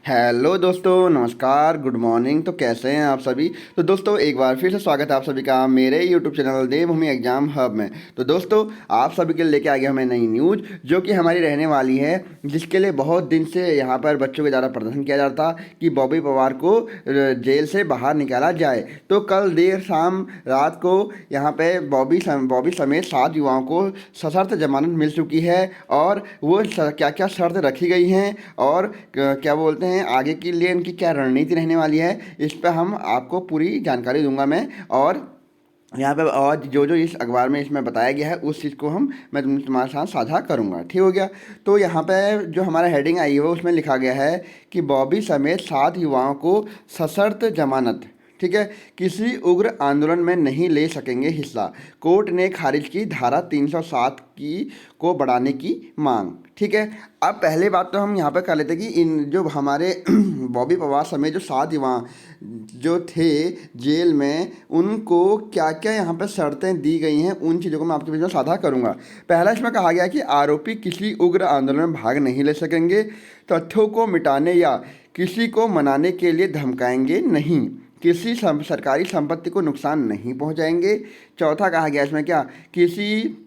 Hello दोस्तों, नमस्कार, good morning. तो कैसे हैं आप सभी। तो दोस्तों एक बार फिर से स्वागत है आप सभी का मेरे यूट्यूब चैनल देवभूमि एग्जाम हब में। तो दोस्तों आप सभी के लिए लेके आ गया हमें नई न्यूज़ जो कि हमारी रहने वाली है, जिसके लिए बहुत दिन से यहाँ पर बच्चों के द्वारा प्रदर्शन किया जा रहा था कि बॉबी पवार को जेल से बाहर निकाला जाए। तो कल देर शाम रात को यहाँ पे बॉबी समेत 7 युवाओं को सशर्त जमानत मिल चुकी है। और वो क्या क्या शर्त रखी गई हैं और क्या बोलते हैं आगे के लिए इनकी क्या रणनीति रहने वाली है, इस पर हम आपको पूरी जानकारी दूंगा मैं। और यहाँ पे और जो जो इस अखबार में इसमें बताया गया है उस चीज़ को मैं तुम्हारे साथ साझा करूँगा। ठीक हो गया। तो यहाँ पे जो हमारा हेडिंग आई है उसमें लिखा गया है कि बॉबी समेत 7 युवाओं को सशर्त जमानत। ठीक है, किसी उग्र आंदोलन में नहीं ले सकेंगे हिस्सा। कोर्ट ने खारिज की धारा 307 को बढ़ाने की मांग। ठीक है, अब पहले बात तो हम यहाँ पर कर लेते हैं कि इन जो हमारे बॉबी पवार समेत जो 7 युवा जो थे जेल में, उनको क्या क्या यहाँ पर शर्तें दी गई हैं, उन चीज़ों को मैं आपके बीच में साझा करूँगा। पहला इसमें कहा गया कि आरोपी किसी उग्र आंदोलन में भाग नहीं ले सकेंगे, तथ्यों को मिटाने या किसी को मनाने के लिए धमकाएंगे नहीं, किसी सरकारी संपत्ति को नुकसान नहीं पहुंचाएंगे। चौथा कहा गया इसमें क्या, किसी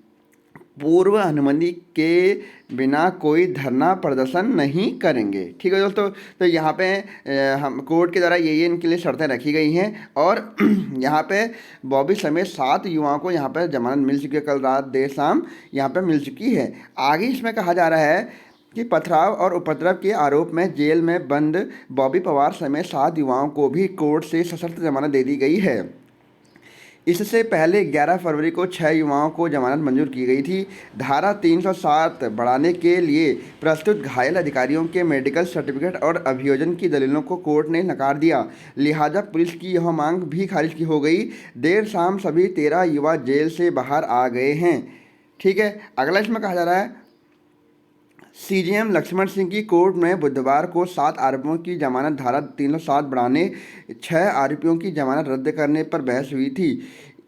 पूर्व अनुमति के बिना कोई धरना प्रदर्शन नहीं करेंगे। ठीक है दोस्तों, तो यहाँ पे हम कोर्ट के द्वारा ये इनके लिए शर्तें रखी गई हैं। और यहाँ पे बॉबी समेत 7 युवाओं को यहाँ पे जमानत मिल चुकी है, कल रात देर शाम यहाँ पे मिल चुकी है। आगे इसमें कहा जा रहा है कि पथराव और उपद्रव के आरोप में जेल में बंद बॉबी पवार समेत 7 युवाओं को भी कोर्ट से सशर्त जमानत दे दी गई है। इससे पहले 11 फरवरी को 6 युवाओं को जमानत मंजूर की गई थी। धारा 307 बढ़ाने के लिए प्रस्तुत घायल अधिकारियों के मेडिकल सर्टिफिकेट और अभियोजन की दलीलों को कोर्ट ने नकार दिया, लिहाजा पुलिस की यह मांग भी खारिज की हो गई। देर शाम सभी 13 युवा जेल से बाहर आ गए हैं। ठीक है, अगला इसमें कहा जा रहा है सीजेएम लक्ष्मण सिंह की कोर्ट में बुधवार को 7 आरोपियों की जमानत धारा 307 बढ़ाने 6 आरोपियों की जमानत रद्द करने पर बहस हुई थी।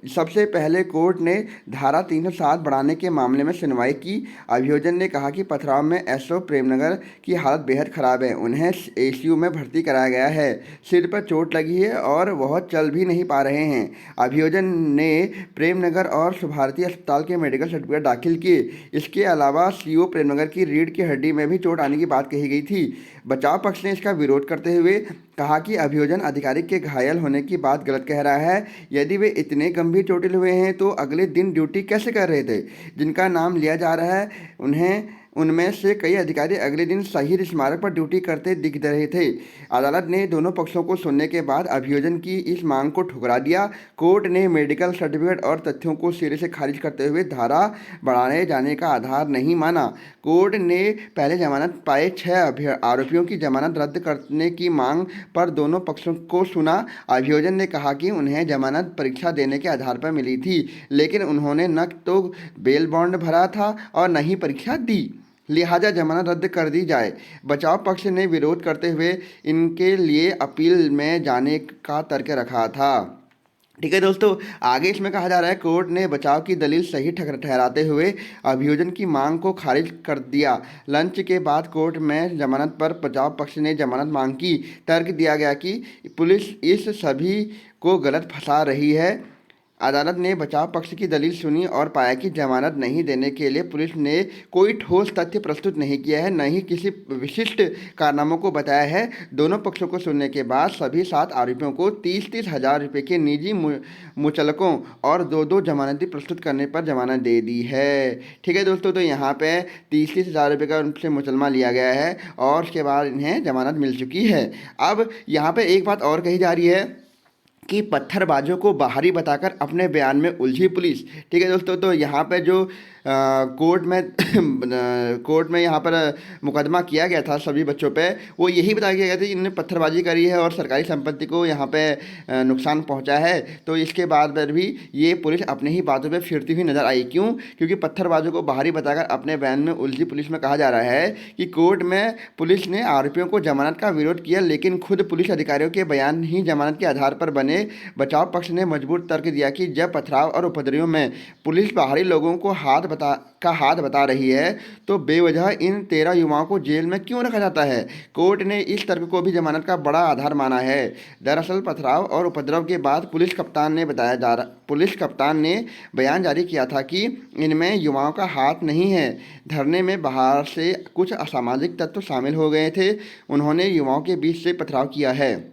सबसे पहले कोर्ट ने धारा 307 बढ़ाने के मामले में सुनवाई की। अभियोजन ने कहा कि पथराव में एसओ प्रेमनगर की हालत बेहद ख़राब है, उन्हें एसीयू में भर्ती कराया गया है, सिर पर चोट लगी है और वह चल भी नहीं पा रहे हैं। अभियोजन ने प्रेमनगर और सुभारती अस्पताल के मेडिकल सर्टिफिकेट दाखिल किए। इसके अलावा सीओ प्रेमनगर की रीढ़ की हड्डी में भी चोट आने की बात कही गई थी। बचाव पक्ष ने इसका विरोध करते हुए कहा कि अभियोजन अधिकारी के घायल होने की बात गलत कह रहा है। यदि वे इतने गंभीर चोटिल हुए हैं तो अगले दिन ड्यूटी कैसे कर रहे थे। जिनका नाम लिया जा रहा है उनमें से कई अधिकारी अगले दिन शहीद स्मारक पर ड्यूटी करते दिख रहे थे। अदालत ने दोनों पक्षों को सुनने के बाद अभियोजन की इस मांग को ठुकरा दिया। कोर्ट ने मेडिकल सर्टिफिकेट और तथ्यों को सिरे से खारिज करते हुए धारा बढ़ाए जाने का आधार नहीं माना। कोर्ट ने पहले जमानत पाए 6 आरोपियों की जमानत रद्द करने की मांग पर दोनों पक्षों को सुना। अभियोजन ने कहा कि उन्हें जमानत परीक्षा देने के आधार पर मिली थी, लेकिन उन्होंने न तो बेल बॉन्ड भरा था और न ही परीक्षा दी, लिहाजा जमानत रद्द कर दी जाए। बचाव पक्ष ने विरोध करते हुए इनके लिए अपील में जाने का तर्क रखा था। ठीक है दोस्तों, आगे इसमें कहा जा रहा है कोर्ट ने बचाव की दलील सही ठहराते हुए अभियोजन की मांग को खारिज कर दिया। लंच के बाद कोर्ट में जमानत पर बचाव पक्ष ने जमानत मांग की। तर्क दिया गया कि पुलिस इस सभी को गलत फंसा रही है। अदालत ने बचाव पक्ष की दलील सुनी और पाया कि जमानत नहीं देने के लिए पुलिस ने कोई ठोस तथ्य प्रस्तुत नहीं किया है, न ही किसी विशिष्ट कारनामों को बताया है। दोनों पक्षों को सुनने के बाद सभी 7 आरोपियों को 30-30 हज़ार रुपये के निजी मुचलकों और 2-2 जमानती प्रस्तुत करने पर जमानत दे दी है। ठीक है दोस्तों, तो यहाँ पे 30-30 हज़ार रुपये का उनसे मुचलमा लिया गया है और उसके बाद इन्हें जमानत मिल चुकी है। अब यहाँ पर एक बात और कही जा रही है कि पत्थरबाजों को बाहरी बताकर अपने बयान में उलझी पुलिस। ठीक है दोस्तों, तो यहाँ पे जो कोर्ट में यहाँ पर मुकदमा किया गया था सभी बच्चों पे, वो यही बताया गया था कि इन्होंने पत्थरबाजी करी है और सरकारी संपत्ति को यहाँ पे नुकसान पहुँचा है। तो इसके बाद पर भी ये पुलिस अपने ही बातों पे फिरती हुई नजर आई। क्यों? क्योंकि पत्थरबाजों को बाहरी बताकर अपने बयान में उलझी पुलिस में कहा जा रहा है कि कोर्ट में पुलिस ने आरोपियों को जमानत का विरोध किया, लेकिन खुद पुलिस अधिकारियों के बयान ही जमानत के आधार पर बने। बचाव पक्ष ने मजबूत तर्क दिया कि जब पथराव और उपद्रवियों में पुलिस बाहरी लोगों को हाथ हाथ बता रही है, तो बेवजह इन 13 युवाओं को जेल में क्यों रखा जाता है? कोर्ट ने इस तर्क को भी जमानत का बड़ा आधार माना है। दरअसल पथराव और उपद्रव के बाद पुलिस कप्तान ने बयान जारी किया था कि इनमें युवाओं का हाथ नहीं है। धरने में बाहर से कुछ असामाजिक तत्व शामिल हो गए थे। उन्होंने युवाओं के बीच से पथराव किया है।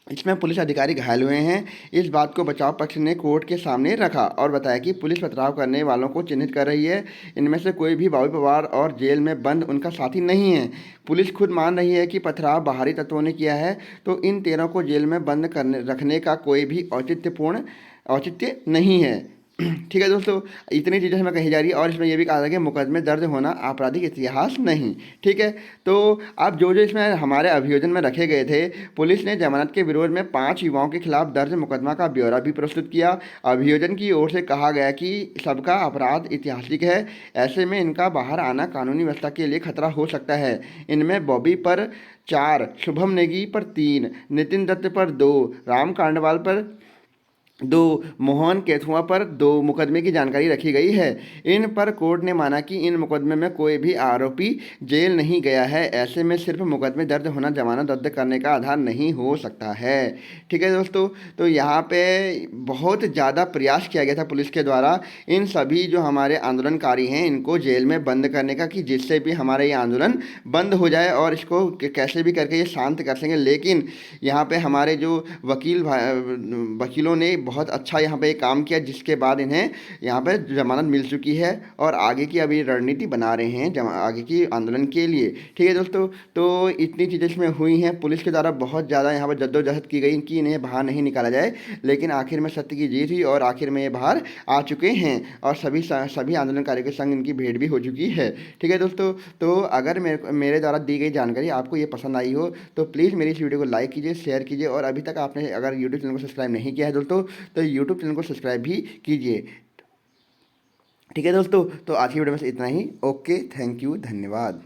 इसमें पुलिस अधिकारी घायल हुए हैं। इस बात को बचाव पक्ष ने कोर्ट के सामने रखा और बताया कि पुलिस पथराव करने वालों को चिन्हित कर रही है। इनमें से कोई भी बाबू पवार और जेल में बंद उनका साथी नहीं है। पुलिस खुद मान रही है कि पथराव बाहरी तत्वों ने किया है, तो इन 13 को जेल में बंद करने रखने का कोई भी औचित्य नहीं है। ठीक है दोस्तों, इतनी चीज़ें हमें कही जा रही है और इसमें यह भी कहा था कि मुकदमे दर्ज होना आपराधिक इतिहास नहीं। ठीक है, तो अब जो जो इसमें हमारे अभियोजन में रखे गए थे, पुलिस ने जमानत के विरोध में 5 युवाओं के खिलाफ दर्ज मुकदमा का ब्यौरा भी प्रस्तुत किया। अभियोजन की ओर से कहा गया कि सबका अपराध ऐतिहासिक है, ऐसे में इनका बाहर आना कानूनी व्यवस्था के लिए खतरा हो सकता है। इनमें बॉबी पर 4, शुभम नेगी पर 3, नितिन दत्त पर 2, राम कांडवाल पर 2, मोहन केथुआ पर 2 मुकदमे की जानकारी रखी गई है। इन पर कोर्ट ने माना कि इन मुकदमे में कोई भी आरोपी जेल नहीं गया है। ऐसे में सिर्फ मुकदमे दर्ज होना जमानत रद्द करने का आधार नहीं हो सकता है। ठीक है दोस्तों, तो यहाँ पे बहुत ज़्यादा प्रयास किया गया था पुलिस के द्वारा इन सभी जो हमारे आंदोलनकारी हैं इनको जेल में बंद करने का, कि जिससे भी हमारा ये आंदोलन बंद हो जाए और इसको कैसे भी करके ये शांत कर सकें। लेकिन यहाँ पे हमारे जो वकीलों ने बहुत अच्छा यहाँ पे काम किया, जिसके बाद इन्हें यहाँ पे जमानत मिल चुकी है और आगे की अभी रणनीति बना रहे हैं आगे की आंदोलन के लिए। ठीक है दोस्तों, तो इतनी चीज़ें इसमें हुई हैं। पुलिस के द्वारा बहुत ज़्यादा यहाँ पर जद्दोजहद की गई कि इन्हें बाहर नहीं निकाला जाए, लेकिन आखिर में सत्य की जीत हुई और आखिर में ये बाहर आ चुके हैं और सभी आंदोलनकारियों के संग इनकी भेंट भी हो चुकी है। ठीक है दोस्तों, तो अगर मेरे द्वारा दी गई जानकारी आपको ये पसंद आई हो तो प्लीज़ मेरी इस वीडियो को लाइक कीजिए, शेयर कीजिए और अभी तक आपने अगर यूट्यूब चैनल को सब्सक्राइब नहीं किया है दोस्तों, तो यूट्यूब चैनल को सब्सक्राइब भी कीजिए। ठीक है दोस्तों, तो आज की वीडियो में से इतना ही। ओके, थैंक यू, धन्यवाद।